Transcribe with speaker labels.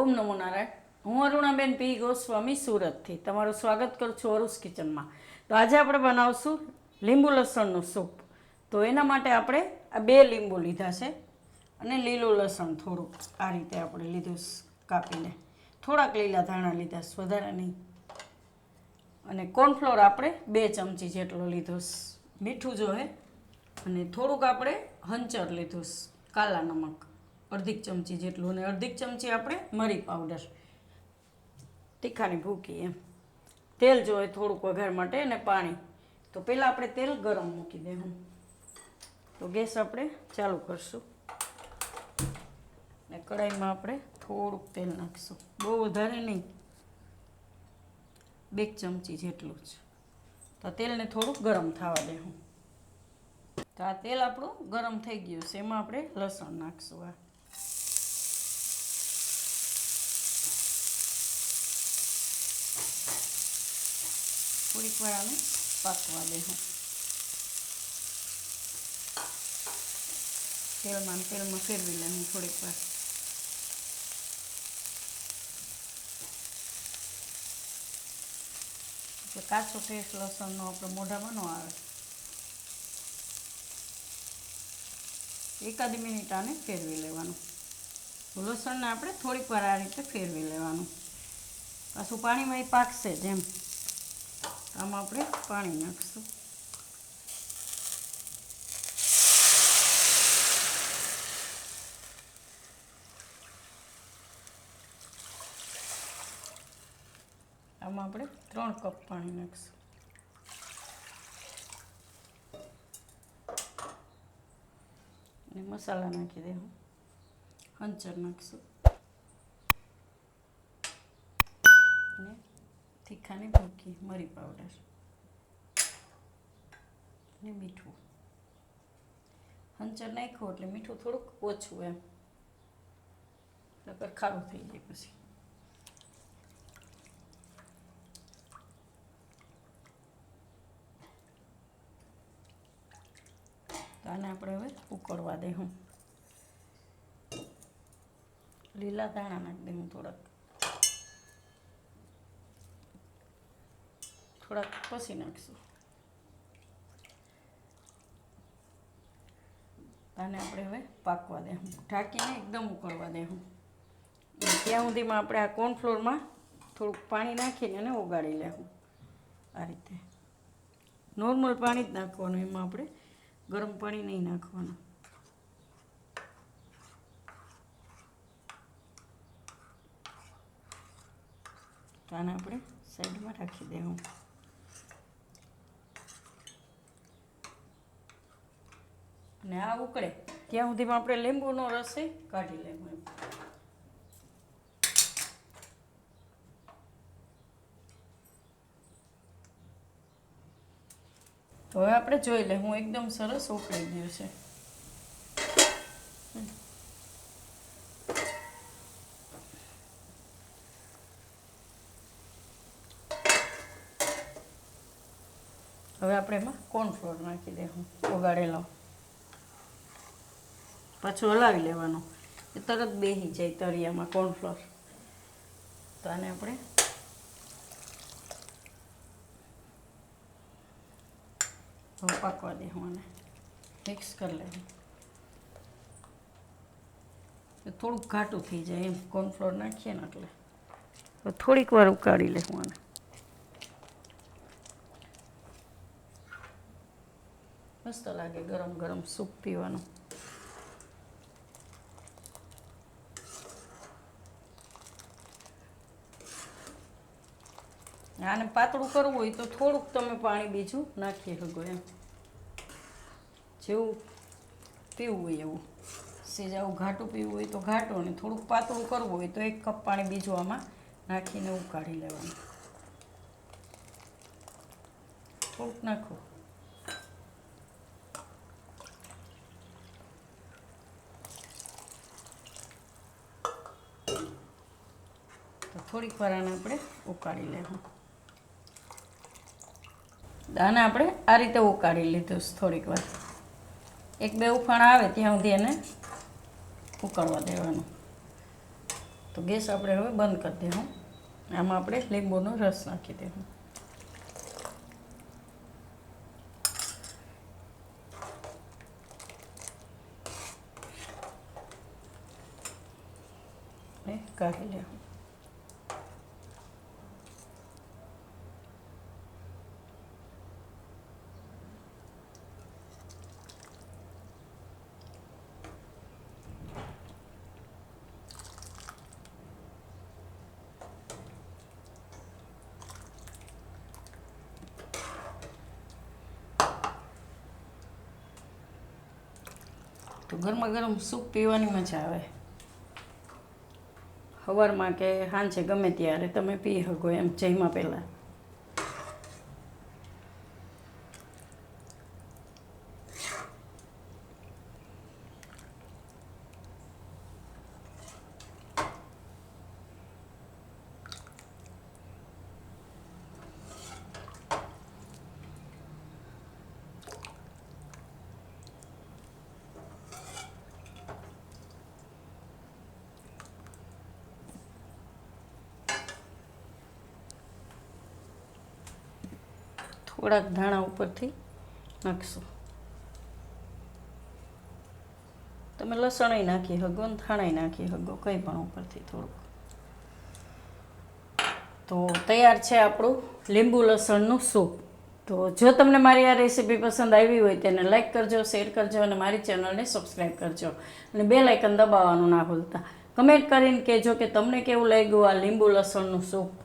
Speaker 1: ઓમ નમો નારાયણ. હું અરુણાબેન પી ગોસ્વામી સુરતથી તમારું સ્વાગત કરું છું અરુસ કિચનમાં. તો આજે આપણે બનાવશું લીંબુ લસણનું સૂપ. તો એના માટે આપણે આ 2 લીંબુ લીધા છે અને લીલું લસણ થોડુંક આ રીતે આપણે લીધું કાપીને, થોડાક લીલા ધાણા લીધા, વધારે નહીં. અને કોર્નફ્લોર આપણે 2 ચમચી જેટલો લીધો, મીઠું જોઈએ, અને થોડુંક આપણે હંચર લીધું, કાલા નમક અડધી ચમચી જેટલું, અને અડધી ચમચી આપણે મરી પાવડર, તીખાની ભૂકી એમ. તેલ જોઈએ થોડુંક વઘાર માટે, અને પાણી. તો પહેલાં આપણે તેલ ગરમ મૂકી દેવું. તો ગેસ આપણે ચાલુ કરશું ને કઢાઈમાં આપણે થોડુંક તેલ નાખીશું, બહુ વધારે નહીં, 2 ચમચી જેટલું જ. તો તેલને થોડુંક ગરમ થવા દેવું. તો આ તેલ આપણું ગરમ થઈ ગયું છે, એમાં આપણે લસણ નાખીશું. આ થોડીક વાર આને પાકવા દેવું. તેલમાં ફેરવી લેવું થોડીક વાર. એટલે કાચો ટેસ્ટ લસણનો આપણે મોઢામાં ન આવે. એકાદ મિનિટ આને ફેરવી લેવાનું. લસણને આપણે થોડીક વાર આ રીતે ફેરવી લેવાનું. પાછું પાણીમાં એ પાકશે જ એમ. આમાં આપણે પાણી નાખીશું. આમાં આપણે 3 કપ પાણી નાખીશું. અને મસાલા નાખી દેવું. હંચર નાખીશું અને તીખાની ભૂકી, મરી પાવડર અને મીઠું. હંચર નાખ્યું એટલે મીઠું થોડુંક ઓછું એમ, નકર ખારું થઈ જાય પછી. તો આને આપણે હવે ઉકળવા દેવું. લીલા ધાણા નાખી દેવું થોડાક પછી નાખીશું. આને આપણે હવે પાકવા દેવું, ઢાંકીને એકદમ ઉકળવા દેવું. ત્યાં સુધીમાં આપણે આ કોર્નફ્લોરમાં થોડુંક પાણી નાખીને એને ઓગાળી લેવું. આ રીતે નોર્મલ પાણી જ નાખવાનું, એમાં આપણે ગરમ પાણી નહીં નાખવાનું. તો આને આપણે સાઈડમાં રાખી દેવું. અને આ ઉકળે ત્યાં સુધીમાં આપણે લીંબુનો રસ કાઢી લેવું. તો હવે આપણે જોઈ લે, હું એકદમ સરસ ઉકળી ગયું છે. હવે આપણે એમાં કોર્નફ્લોર નાખી દેવું, ઓગાળેલો. પાછું હલાવી લેવાનું, એ તરત બેસી જાય તળિયામાં કોર્નફ્લોર. તો આને આપણે પાકવા દેવું અને મિક્સ કરી લેવું. થોડુંક ઘાટું થઈ જાય એમ, કોર્નફ્લોર નાખીએ ને એટલે. થોડીક વાર ઉકાળી લેવું આને. મસ્ત લાગે ગરમ ગરમ સૂપ પીવાનું. આને પાતળું કરવું હોય તો થોડુંક તમે પાણી બીજું નાખી શકો એમ, જેવું પીવું હોય એવું. સેજાવું ઘાટું પીવું હોય તો ઘાટું, અને થોડુંક પાતળું કરવું હોય તો 1 કપ પાણી બીજું આમાં નાખીને ઉકાળી લેવાનું. થોડુંક નાખો. તો થોડીક વાર આને આપણે ઉકાળી લેવું. આને આપણે આ રીતે ઉકાળી લીધું થોડીક વાર. 1-2 ઉફાણ આવે ત્યાં સુધી એને ઉકળવા દેવાનું. તો ગેસ આપણે હવે બંધ કરી દેવું. આમાં આપણે લીંબુનો રસ નાખી દેવું. ને કાઢી લેવું. તો ગરમા ગરમ સૂપ પીવાની મજા આવે. સવારમાં કે સાંજે ગમે ત્યારે તમે પી શકો એમ જમ્યા પહેલાં. થોડાક ધાણા ઉપરથી નાખશું. તમે લસણય નાખી શકો ને ધાણાય નાખી શકો, કંઈ પણ ઉપરથી થોડુંક. તો તૈયાર છે આપણું લીંબુ લસણનું સૂપ. તો જો તમને મારી આ રેસીપી પસંદ આવી હોય તેને લાઈક કરજો, શેર કરજો અને મારી ચેનલને સબસ્ક્રાઈબ કરજો અને બેલ આઇકન દબાવવાનું ના ભૂલતા. કમેન્ટ કરીને કહેજો કે તમને કેવું લાગ્યું આ લીંબુ લસણનું સૂપ.